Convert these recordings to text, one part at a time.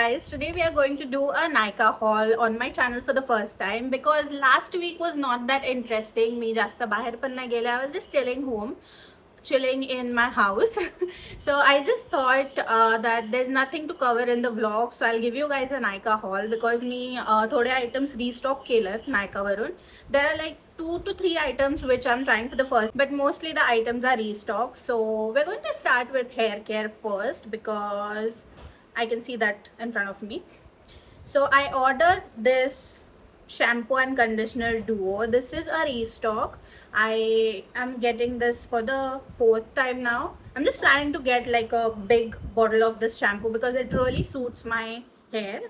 guys, today we are going to do a Nykaa haul on my channel for the first time because last week was not that interesting. Me jasta bahar pan nahi gele. I was just chilling home, chilling in my house. So I just thought that there's nothing to cover in the vlog, so I'll give you guys a Nykaa haul because me thode items restock kelat Nykaa varun. There are like 2 to 3 items which I'm trying for the first, but mostly the items are restock. So we're going to start with hair care first because I can see that in front of me. So I ordered this shampoo and conditioner duo. This is a restock. I am getting this for the 4th time now. I'm just planning to get like a big bottle of this shampoo because it really suits my hair.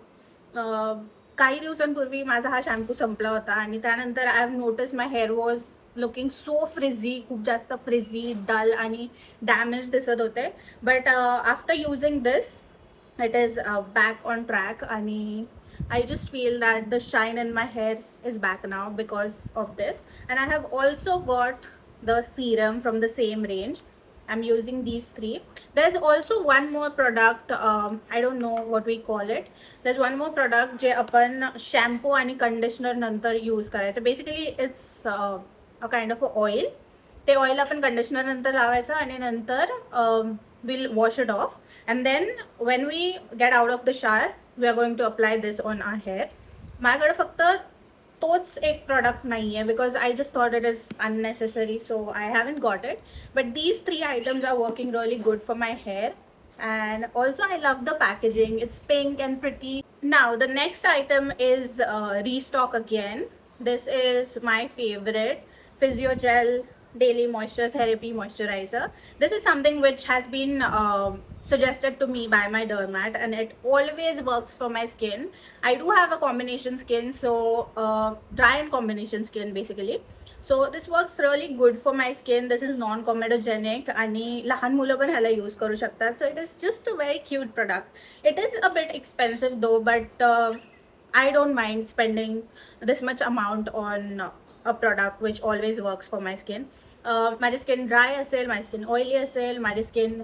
काही दिवसांपूर्वी माझा हा shampoo संपला होता आणि त्यानंतर I have notice my hair was looking so frizzy, खूप जास्त फ्रिझी, डल आणि डॅमेज दिसत होते. But after using this it is back on track and I just feel that the shine in my hair is back now because of this. And I have also got the serum from the same range. I'm using these 3. There's also one more product, I don't know what we call it. There's one more product je apan shampoo and conditioner nantar use करायचं. Basically it's a kind of a oil. ते oil आपण conditioner नंतर लावायचं आणि नंतर we'll wash it off, and then when we get out of the shower we are going to apply this on our hair. माझ्याकडे फक्त तोच एक product नाही आहे because I just thought it is unnecessary, so I haven't got it. But these 3 items are working really good for my hair, and also I love the packaging. It's pink and pretty. Now the next item is restock again. This is my favorite, Physiogel Daily Moisture Therapy Moisturizer. This is something which has been suggested to me by my dermat, and it always works for my skin. I do have a combination skin, so dry and combination skin basically. So this works really good for my skin. This is non-comedogenic आणि लहान मुलं पण ह्याला use करू शकतात. So it is just a very cute product. It is a bit expensive though, but I don't mind spending this much amount on a product which always works for my skin. माझी skin dry असेल, माझी skin oily असेल, माझी skin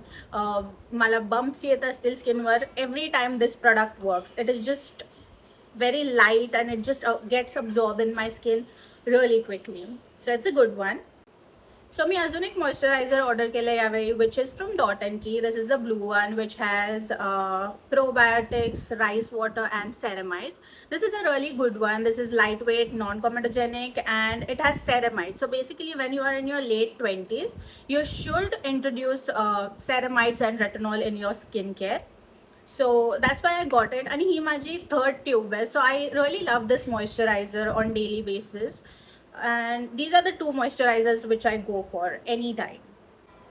मला bumps येत असतील स्किनवर, every time this product works. It is just very light and it just gets absorbed in my skin really quickly. So it's a good one. So मी अजून एक मॉइश्चरायझर ऑर्डर केलं यावेळी, which is from Dot & Key. This is the blue one which has probiotics, rice water and ceramides. This is a really good one. This is lightweight, non-comedogenic and it has ceramides. So basically when you are in your late 20s, you should introduce ceramides and retinol in your skincare. So that's why I got it. And he माझी 3rd tube है. So I really love this moisturizer on daily basis. And these are the 2 moisturizers which I go for anytime.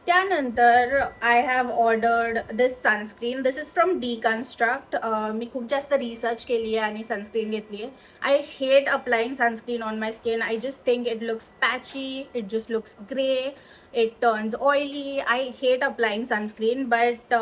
त्यानंतर I have ordered this sunscreen. This is from Deconstruct. मी खूप जास्त research केली आहे आणि sunscreen घेतली आहे. I hate applying sunscreen on my skin. I just think it looks patchy. It just looks gray. It turns oily. I hate applying sunscreen. But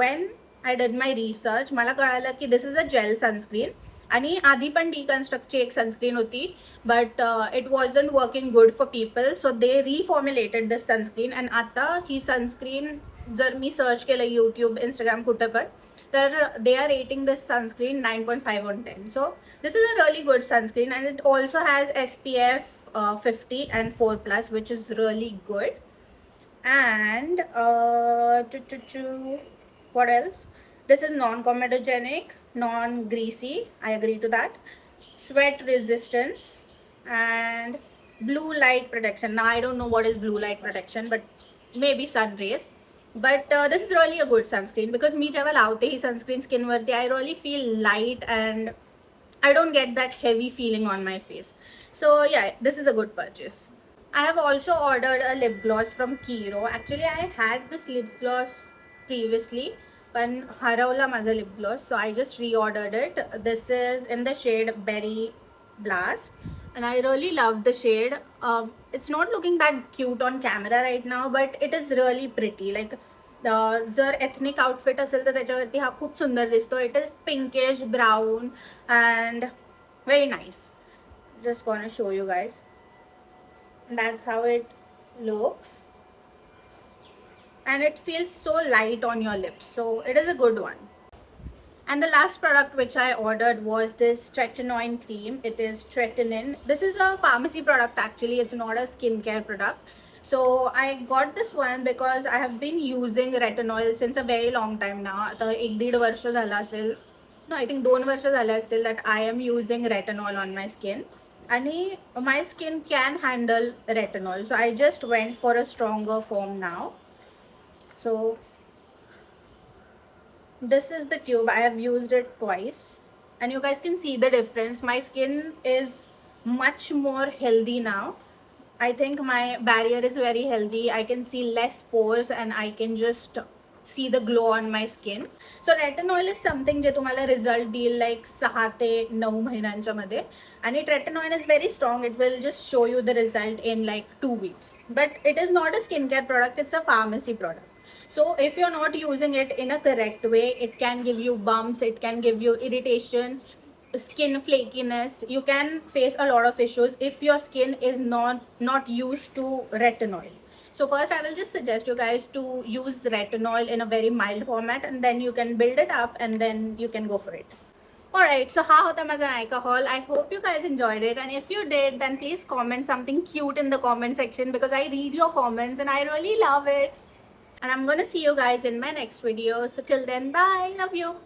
when I did my research, मला कळालं की this is a gel sunscreen. आणि आधी पण डिकन्स्ट्रक्टची एक sunscreen होती, but it wasn't working good for people, so they reformulated this sunscreen. And आता ही सनस्क्रीन जर मी सर्च केलं यूट्यूब, इंस्टाग्राम कुठं पण, तर they are rating this sunscreen 9.5 on 10. So this is a really good sunscreen and it also has SPF 50 and 4+, which is really good. And what else? This is non-comedogenic, non-greasy. I agree to that. Sweat resistance and blue light protection. Now I don't know what is blue light protection, but maybe sun rays. But this is really a good sunscreen because मी जेव्हा लावते ही sunscreen skin वरती, I really feel light and I don't get that heavy feeling on my face. So yeah, this is a good purchase. I have also ordered a lip gloss from Kiro. Actually, I had this lip gloss previously, पण हरवला माझा lip gloss, so I just reordered it. This is in the shade Berry Blast and I really love the shade. It's not looking that cute on camera right now, but it is really pretty. Like जर ethnic outfit असेल तर त्याच्यावरती हा खूप सुंदर दिसतो. It is pinkish brown and very nice. Just gonna show you guys. That's how it looks, and it feels so light on your lips, so it is a good one. And the last product which I ordered was this tretinoin cream. It is tretinin. This is a pharmacy product actually. It's not a skincare product. So I got this one because I have been using retinol since a very long time now. आता 1-1.5 वर्ष झाला असेल. No, I think 2 वर्ष झाले असतील that I am using retinol on my skin. आणि my skin can handle retinol. So I just went for a stronger form now. So this is the tube. I have used it twice and you guys can see the difference. My skin is much more healthy now. I think my barrier is very healthy. I can see less pores and I can just see the glow on my skin. So retinol is something जे तुम्हाला result देईल like 6 ते 9 महिन्यांच्या मध्ये. आणि tretinoin is very strong. It will just show you the result in like 2 weeks. But it is not a skincare product. It's a pharmacy product. So if you're not using it in a correct way, it can give you bumps, it can give you irritation, skin flakiness. You can face a lot of issues if your skin is not used to retinol. So first I will just suggest you guys to use retinol in a very mild format and then you can build it up and then you can go for it. Alright, so how hota maza Nykaa haul? I hope you guys enjoyed it, and if you did then please comment something cute in the comment section because I read your comments and I really love it. And I'm gonna see you guys in my next video. So till then, bye. Love you.